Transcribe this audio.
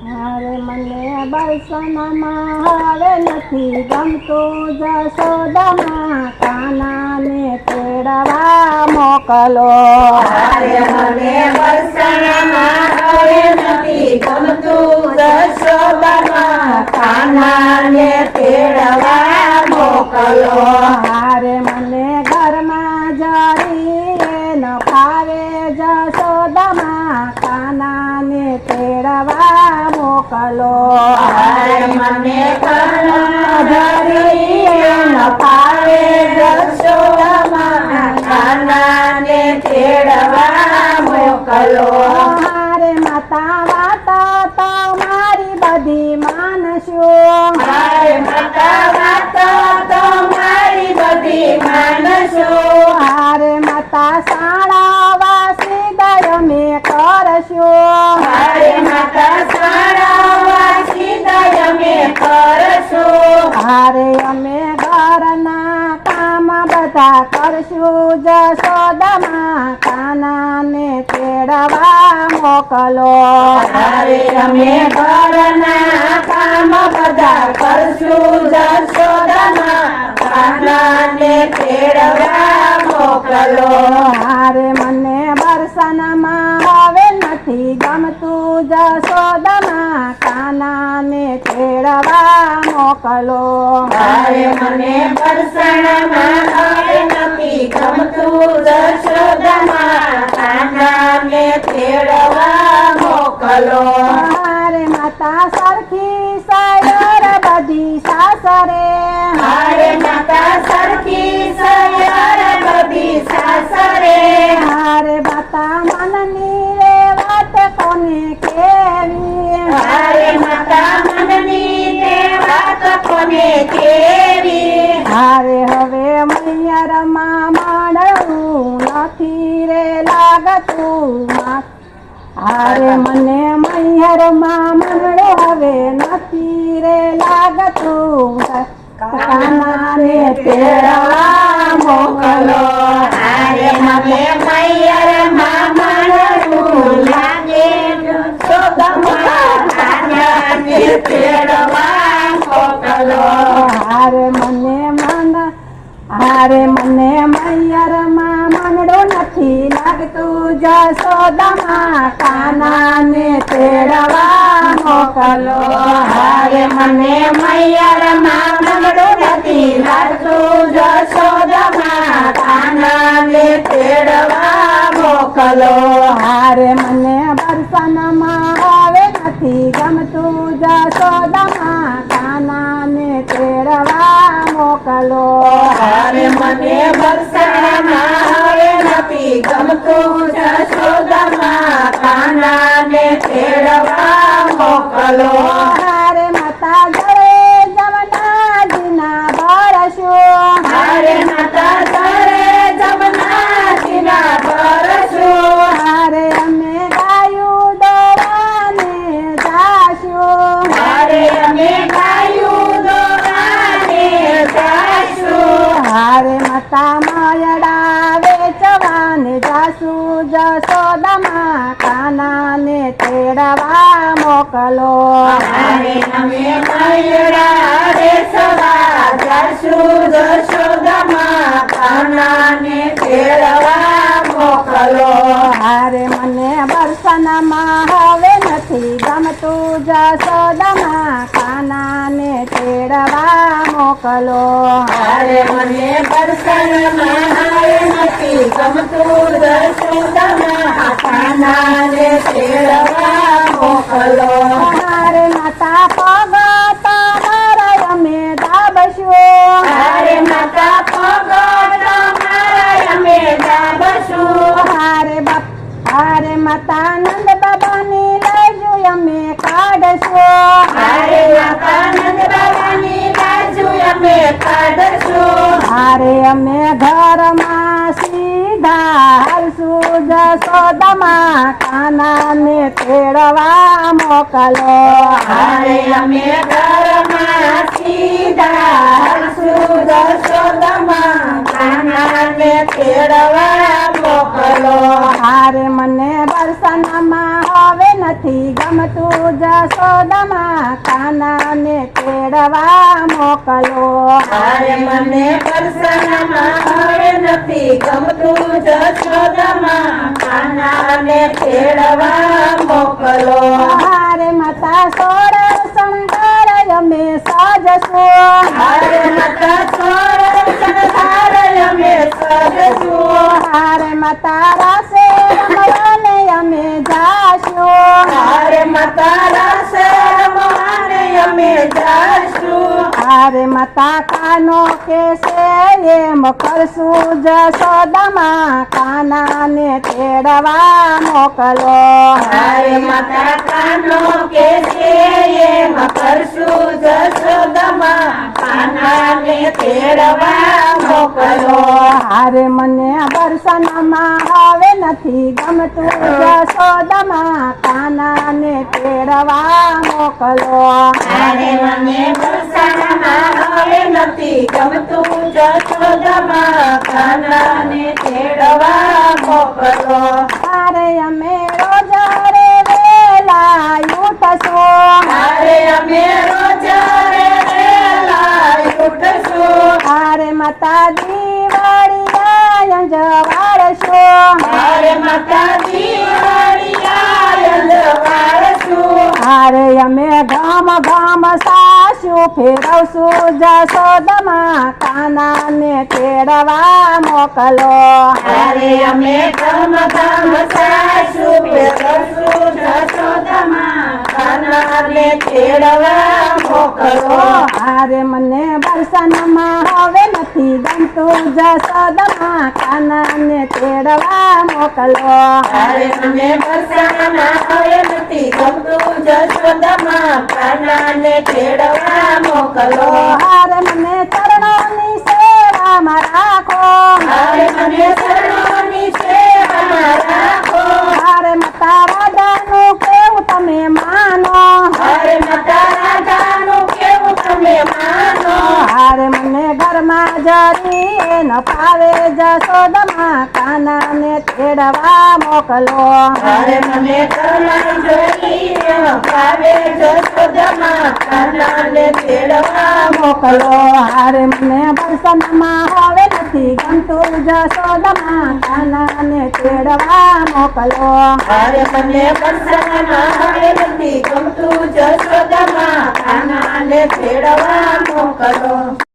હારે મને બરસનામાં હવે નથી ગમતું જશોદામાં કાનાને તેડવા મોકલો. હારે મને બરસનામાં હવે નથી ગમતું જશોદામાં કાનાને તેડવા મોકલો. હારે મને ઘરમાં જરી ન ફાવે જશોદામાં કાનાને તેડવા મોકલો. હારે મને ઘરમાં જરી ન ફાવે જશોદામાં કાનાને તેડવા મોકલો. હારે માતા વાતા તમારી બધી માનશું. હારે માતા વાતા તમારી બધી માનશું. હારે માતા શાળા વાસી દય મેં કરશું. હારે માતા શાળા વાસી દય મેં કરશું. હારે અમે ઘરના કામ બધા કરશું જશોદામાં કાનાને તેડવા મોકલો. હારે અમે ઘરના કામ બધા કરશું જશોદામાં કાનાને તેડવા મોકલો. હારે મને બરસનામાં હવે નથી ગમતું જશોદામાં કાનાને તેડવા મોકલો. હારે મને બરસણામાં હવે નથી ગમતું જશોદામાં કાનાને તેડવા મોકલો. હારે માતા સરખી સયર બધી સાસરે. હારે માતા સરખી સયર બધી સાસરે. હારે માતા મનની રે વાત કોને કેવી. હારે માતા મનની તે વાત કોને કેવી. હારે હવે મૈયરમાં મળવું નથી રે લાગતું. હારે મને મૈયરમાં મળવું હવે નથી રે લાગતું. કાનાને તેડવા મોકલો. હારે મને મૈયરમાં મળવું લાગે જશોદામાં કાનાને તેડવા મોકલો. હારે મને મૈયરમાં મનડું નથી લાગતું જશોદામાં કાનાને તેડવા મોકલો. હારે મને મૈયરમાં મનડું નથી લાગતું જશોદામાં કાનાને તેડવા મોકલો. હારે મને બરસનમાં હવે નથી ગમતું જશોદામાં કાનાને તેડવા મોકલો. હારે મને બરસણામાં હવે નથી ગમતું જશોદામાં કાનાને તેડવા મોકલો. હારે માતા જરે જમનાજીના બરશું. હારે માતા ઘરે જમનાજીના બરશું. હારે અમે ગાયું દોવાને જાશું. હારે અમે ગાયું દોરાને જાશું. હારે માતા માયડા વેચવાને જાશું જશોદામાં કાનાને તેડવા મોકલો. હારે અમે મયડા વેચવા જાશું જશોદામાં કાનાને તેડવા મોકલો. હારે મને બરસનામાં હવે નથી ગમતું જશોદામાં કાનાને તેડવા મોકલો. હારે મને બરસણામાં હવે નથી ગમતું જશોદામાં કાનાને તેડવા મોકલો. હારે માતા પગ તમારા અમે દાબશું. હારે માતા પગ તમારા અમે દાબશું. હારે માતા નંદ બાબાની લજુ અમે કાઢશું. હારે માતા નંદ બાબાની બાજુ અમે કાઢશું. હારે અમે ઘરમાં સીધા હાલશું જશોદામાં કાનાને તેડવા મોકલો. હારે અમે ઘરમાં સીધા હાલશું જશોદામાં કાનાને તેડવા મોકલો. હારે મને બરસનામાં હવે નથી નથી ગમતું જશોદામાં કાનાને તેડવા મોકલો. અરે મને પરસનમાં હવે નથી ગમતું જશોદામાં કાનાને તેડવા મોકલો. હારે માતા સોળ શણગાર અમે સાજશું. અરે માતા સોળ શણગાર અમે સજશું. હારે માતા રાસે રમવાને અમે જાશું. અરે માતા રાસ રમવાને અમે જાશું. હારે માતા કાનો કેસે એમ કરશું જશોદામાં કાનાને તેડવા મોકલો. અરે માતા કાનો કે છે એમ કરશું જશોદામાં કાનાને તેડવા મોકલો. હારે મને દર્શનમાં હવે નથી ગમતું જશોદામાં કાનાને તેડવા મોકલો. અરે મને વરસાદમાં હવે નથી ગમતું જશોદામાં કાનાને તેડવા મોકલો. હારે અમે રોજ રે વેલા ઉઠશું. અરે અમે રોજ રે વહેલા ઉઠશું. હારે માતા દિવાળીયા જવાડશું. અરે માતા દિવાળીયા અંજવાળશું. હારે અમે ગામ ગામ સાસુ ફેરવશું જશોદામાં કાનાને તેડવા મોકલો. અરે અમે ગામ ગામ સાસુ ફેરવશું જશોદામાં કાનાને તેડવા મોકલો. હારે મને દર્શનમાં હવે નથી ગમતું જશોદામાં કાનાને તેડવા મોકલો. અરે મને વરસાદમાં હવે નથી ગમતું જશોદામાં કાનાને તેડવા મોકલો. હારે મને ચરણોની સેવામાં રાખો. અરે મને ચરણોની સેવામાં રાખો. હારે માતા રાધાનું કેવું તમે માનો. અરે માતા રાધાનું કેવું તમે માનો. હારે મને ઘરમાં જરી ન પાવે જશોદામાં કાનાને તેડવા મોકલો. અરે મને કમાઈ જોઈને ભાવે જશોદામાં કાનાને તેડવા મોકલો. હારે મને દર્શનમાં હવે નથી ગમતું જશોદામાં કાનાને તેડવા મોકલો. અરે મને વરસાદમાં હવે નથી ગમતું જશોદામાં કાનાને તેડવા મોકલો.